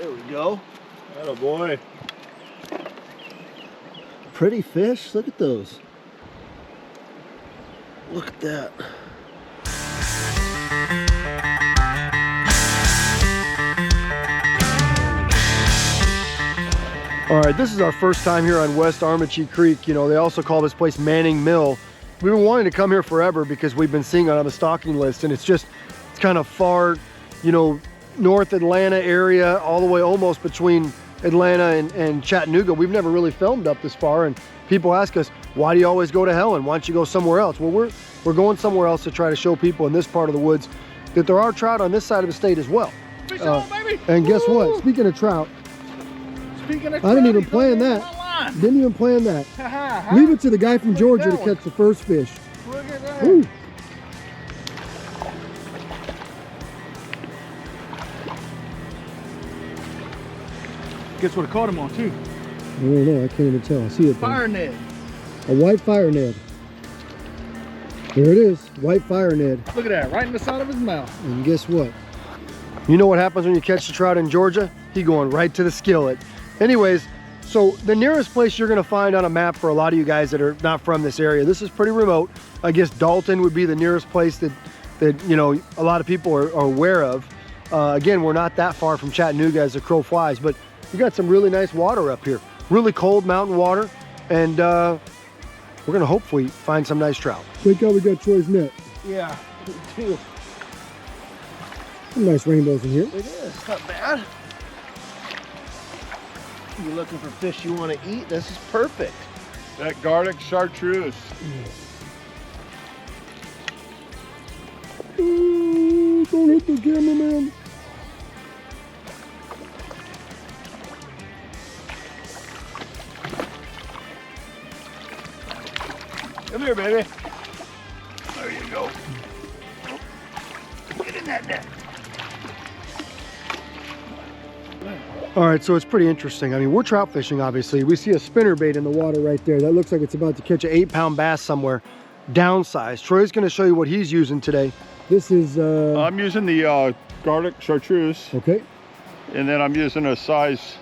There we go. Atta boy. Pretty fish. Look at those. Look at that. All right, this is our first time here on West Armuchee Creek. You know, they also call this place Manning Mill. We've been wanting to come here forever because we've been seeing it on the stocking list, and it's kind of far, you know, North Atlanta area, all the way almost between Atlanta and Chattanooga. We've never really filmed up this far, and people ask us, why do you always go to Helen? Why don't you go somewhere else? Well, we're going somewhere else to try to show people in this part of the woods that there are trout on this side of the state as well. Fish on, baby. And guess what? Speaking of trout, I didn't even plan that. Didn't even plan that. Leave it to the guy from Georgia to catch the first fish. Look at that. Ooh. Guess what I caught him on too? I don't know. I can't even tell. I see it. Fire Ned. A white fire Ned. There it is. White fire Ned. Look at that. Right in the side of his mouth. And guess what? You know what happens when you catch the trout in Georgia? He going right to the skillet. Anyways, so the nearest place you're gonna find on a map for a lot of you guys that are not from this area, this is pretty remote. I guess Dalton would be the nearest place that you know, a lot of people are aware of. Again, we're not that far from Chattanooga as the crow flies, but you got some really nice water up here. Really cold mountain water, and we're gonna hopefully find some nice trout. Thank God we got Troy's net. Yeah, me too. Some nice rainbows in here. It is. Not bad. You're looking for fish you want to eat? This is perfect. That garlic chartreuse. Ooh, don't hit the cameraman. Come here, baby. There you go. Get in that net. All right, so it's pretty interesting. I mean, we're trout fishing, obviously. We see a spinnerbait in the water right there. That looks like it's about to catch an 8-pound bass somewhere, downsized. Troy's gonna show you what he's using today. This is... I'm using the garlic chartreuse. Okay. And then I'm using a size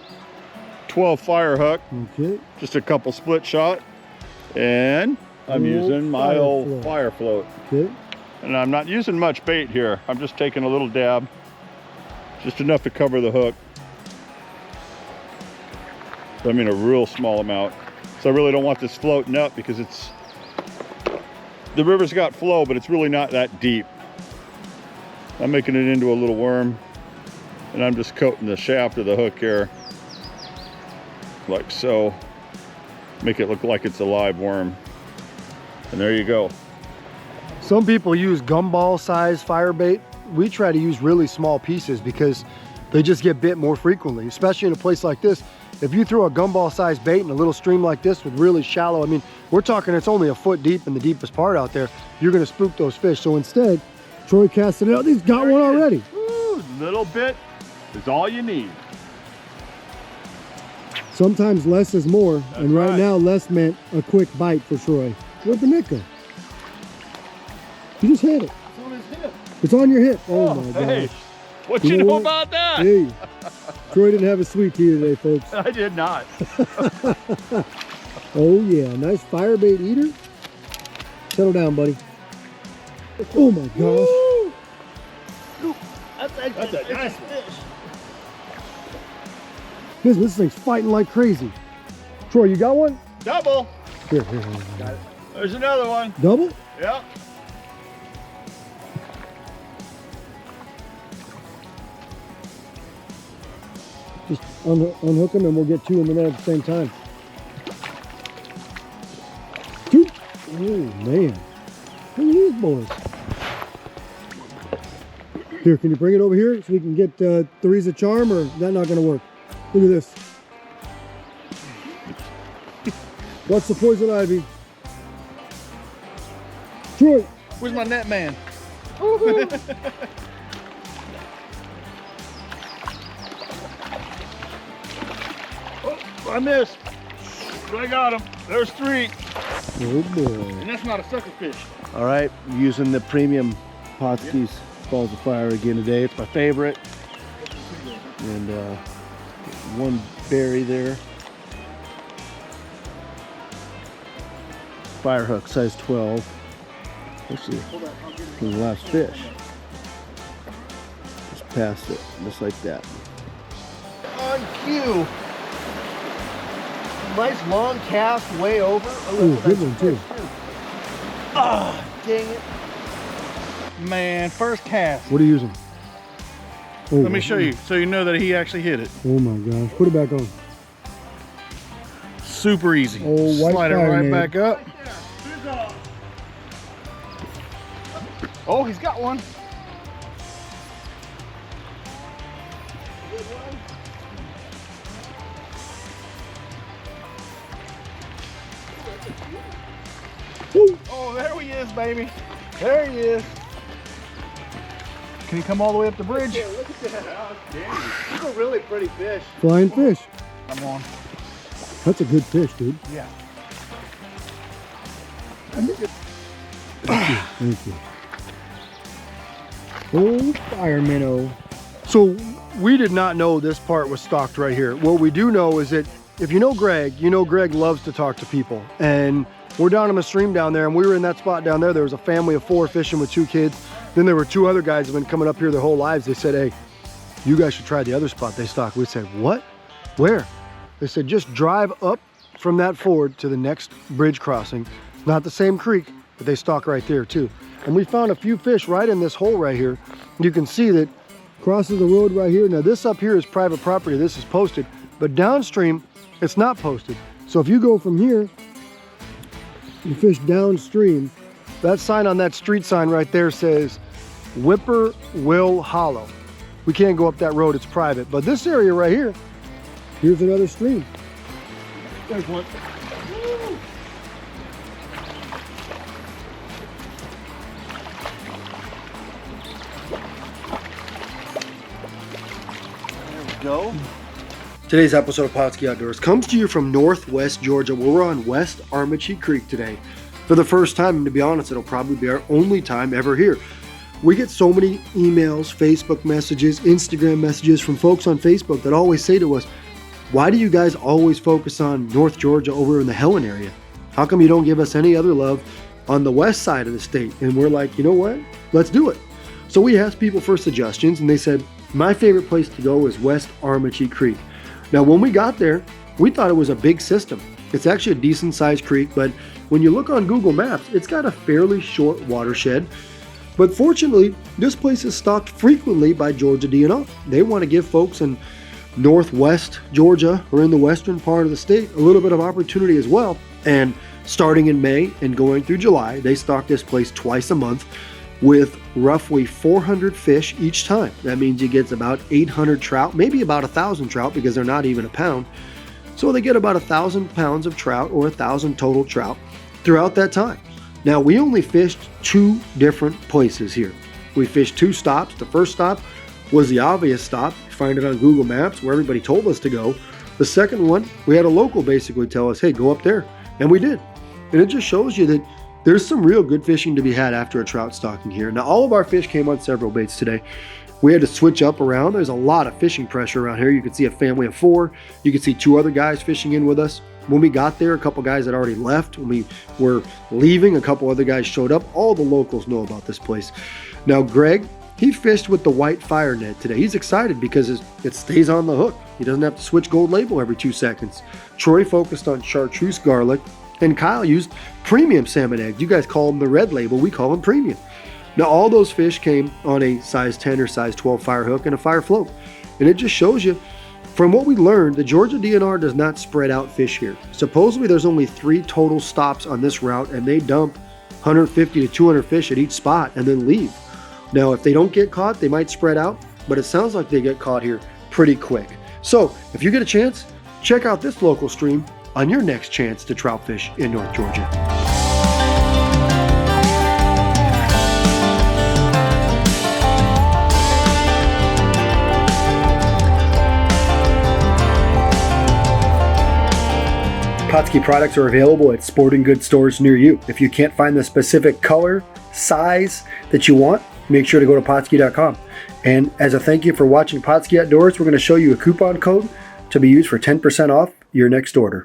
12 fire hook. Okay. Just a couple split shot. And I'm using my old fire float. Okay. And I'm not using much bait here. I'm just taking a little dab. Just enough to cover the hook. I mean a real small amount. So I really don't want this floating up because the river's got flow, but it's really not that deep. I'm making it into a little worm, and I'm just coating the shaft of the hook here, like so. Make it look like it's a live worm. And there you go. Some people use gumball size fire bait. We try to use really small pieces because they just get bit more frequently, especially in a place like this. If you throw a gumball size bait in a little stream like this with really shallow, I mean, we're talking it's only a foot deep in the deepest part out there, you're gonna spook those fish. So instead, Troy casted it out. He's got one already. Woo, little bit is all you need. Sometimes less is more, and right right. now less meant a quick bite for Troy. Where'd the net go? You just hit it. It's on his hip. It's on your hip. Oh my Hey, gosh. what You you know know what? about that? Hey, Troy didn't have a sweet tea today, folks. I did not. Oh yeah, nice fire bait eater. Settle down, buddy. Oh my gosh. Woo! That's a nice fish. This thing's fighting like crazy. Troy, you got one? Double. Here. Got it. There's another one. Double? Yep. Just unhook them and we'll get two in the net at the same time. Two. Oh man. Look at these boys. Here, can you bring it over here so we can get three's a charm, or is that not gonna work? Look at this. What's the poison ivy? Troy. Where's my net man? I missed. But I got him. There's three. Oh boy. And that's not a sucker fish. All right, using the premium Pautzke's Balls of Fire again today. It's my favorite. And One berry there. Fire hook, size 12. Let's see. The last fish. Just past it, just like that. On cue. Nice long cast way over. Ooh, good one too. Ah, dang it. Man, first cast. What are you using? Oh, Let me show you so you know that he actually hit it. Oh my gosh. Put it back on. Super easy. Oh, white Slide it fire, right man. back up. Oh, he's got one. Oh, there he is, baby. There he is. Can he come all the way up the bridge? Yeah, look at that. He's a really pretty fish. Flying fish. Come on. That's a good fish, dude. Yeah. Thank you. Oh, fire minnow. So we did not know this part was stocked right here. What we do know is that if you know Greg loves to talk to people. And we're down in the stream down there, and we were in that spot down there. There was a family of 4 fishing with 2 kids. Then there were 2 other guys who have been coming up here their whole lives. They said, hey, you guys should try the other spot they stock. We said, what? Where? They said, just drive up from that ford to the next bridge crossing. Not the same creek, but they stock right there too. And we found a few fish right in this hole right here. You can see that crosses the road right here. Now this up here is private property. This is posted, but downstream, it's not posted. So if you go from here, you fish downstream, that sign on that street sign right there says Whippoorwill Hollow. We can't go up that road, it's private. But this area right here, here's another stream. There's one. There we go. Today's episode of Pautzke Outdoors comes to you from Northwest Georgia, where we're on West Armuchee Creek today. For the first time, and to be honest, it'll probably be our only time ever here. We get so many emails, Facebook messages, Instagram messages from folks on Facebook that always say to us, why do you guys always focus on North Georgia over in the Helen area? How come you don't give us any other love on the west side of the state? And we're like, you know what? Let's do it. So we asked people for suggestions, and they said, my favorite place to go is West Armuchee Creek. Now, when we got there, we thought it was a big system. It's actually a decent sized creek, but when you look on Google Maps, it's got a fairly short watershed. But fortunately, this place is stocked frequently by Georgia DNR. They want to give folks in Northwest Georgia or in the western part of the state a little bit of opportunity as well. And starting in May and going through July, they stock this place twice a month with roughly 400 fish each time. That means you get about 800 trout, maybe about 1,000 trout because they're not even a pound. So they get about 1,000 pounds of trout or 1,000 total trout throughout that time. Now, we only fished 2 different places here. We fished 2 stops. The first stop was the obvious stop. You find it on Google Maps where everybody told us to go. The second one, we had a local basically tell us, hey, go up there. And we did. And it just shows you that there's some real good fishing to be had after a trout stocking here. Now, all of our fish came on several baits today. We had to switch up around. There's a lot of fishing pressure around here. You can see a family of 4. You can see 2 other guys fishing in with us. When we got there, a couple guys had already left. When we were leaving, a couple other guys showed up. All the locals know about this place. Now, Greg, he fished with the white fire net today. He's excited because it stays on the hook. He doesn't have to switch gold label every 2 seconds. Troy focused on chartreuse garlic, and Kyle used premium salmon eggs. You guys call them the red label. We call them premium. Now, all those fish came on a size 10 or size 12 fire hook and a fire float. And it just shows you, from what we learned, the Georgia DNR does not spread out fish here. Supposedly, there's only 3 total stops on this route, and they dump 150 to 200 fish at each spot and then leave. Now, if they don't get caught, they might spread out, but it sounds like they get caught here pretty quick. So, if you get a chance, check out this local stream on your next chance to trout fish in North Georgia. Pautzke products are available at sporting goods stores near you. If you can't find the specific color, size that you want, make sure to go to Pautzke.com. And as a thank you for watching Pautzke Outdoors, we're going to show you a coupon code to be used for 10% off your next order.